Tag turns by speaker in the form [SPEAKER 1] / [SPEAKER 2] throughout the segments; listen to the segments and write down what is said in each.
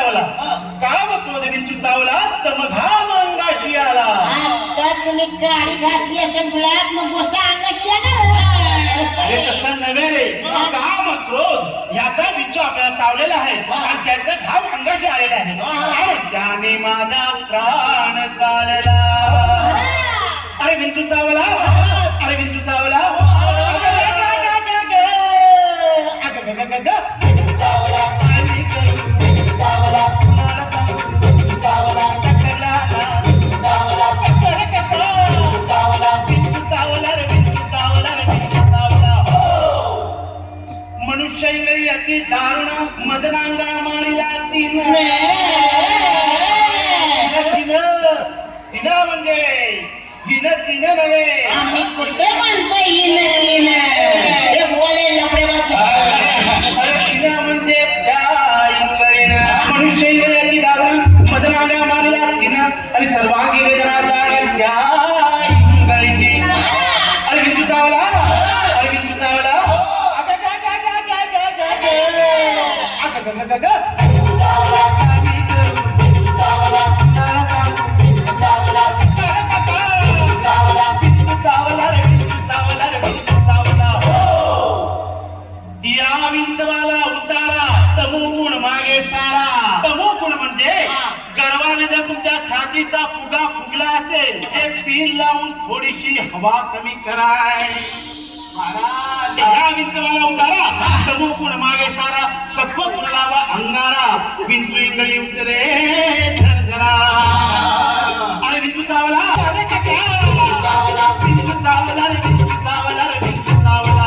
[SPEAKER 1] चावला काम क्रोध विंचू चावला तम घाम अंगाशी आला.
[SPEAKER 2] आता तुम्ही गाडी घातली असेल गुलाब मग गोष्ट अंगाशी येणार.
[SPEAKER 1] अरे तसं नव्हे रे, काम क्रोध याचा विंचू आपल्याला चावलेला आहे आणि त्याचा घाम अंगाशी आलेला आहे आणि त्याने माझा प्राण चालला. अरे विंचू चावला, अरे विंचू चावला, मनुष्य इंगळी अति दारुण मदनांगा मारिला तिन तिन म्हणजे हिन तिन नव्हे.
[SPEAKER 2] आम्ही कुठे म्हणतो हिन ते बोले लफडेबाजी.
[SPEAKER 1] अरे तिन म्हणजे त्या इंगळीनं मनुष्य इंगळी अति दारुण मदनांगा मारिला तिन आणि सर्वांगी वेदना जाणे त्या इंगळीची. अरे विंचू चावला, अरे विंचू चावला, या विंचवाला उतारा तमोगुण मागे सारा. तमोगुण म्हणजे गर्वाने जर तुमच्या छातीचा फुगा फुगला असेल ते पिन लावून थोडीशी हवा कमी कराय. महाराज या विंचवाला उतारा तमोगुण मागे सारा सत्व गुण लावा अंगारा. विंचू इंगळी उतरे झरझरा. अरे विंचू चावला, विंचू चावला रे, विंचू चावला रे, विंचू चावला.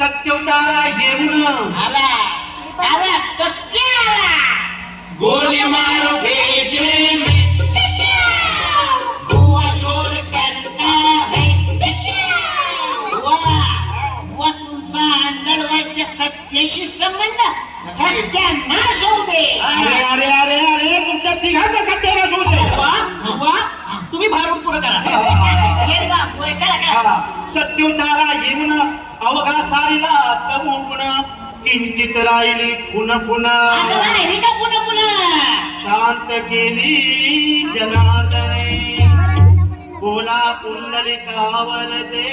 [SPEAKER 1] सत्य उतारा येऊन
[SPEAKER 2] आला आला सत्य आला.
[SPEAKER 1] गोली मारो भेजे में
[SPEAKER 2] हुआ शोर करता है. वा तुमचा नडवाच्या सत्याशी संबंध सत्यानाश होऊ दे.
[SPEAKER 1] अरे अरे अरे अरे तुमच्या तिघांचा सत्यानाश होऊ दे.
[SPEAKER 2] वा तुम्ही भारून पुढे करा.
[SPEAKER 1] सत्य उतारा येऊन अवघा सारीला तमोगुण किंचित राहिली पुन पुन्हा शांत केली जनार्दने. बोला पुंडलिकावर दे.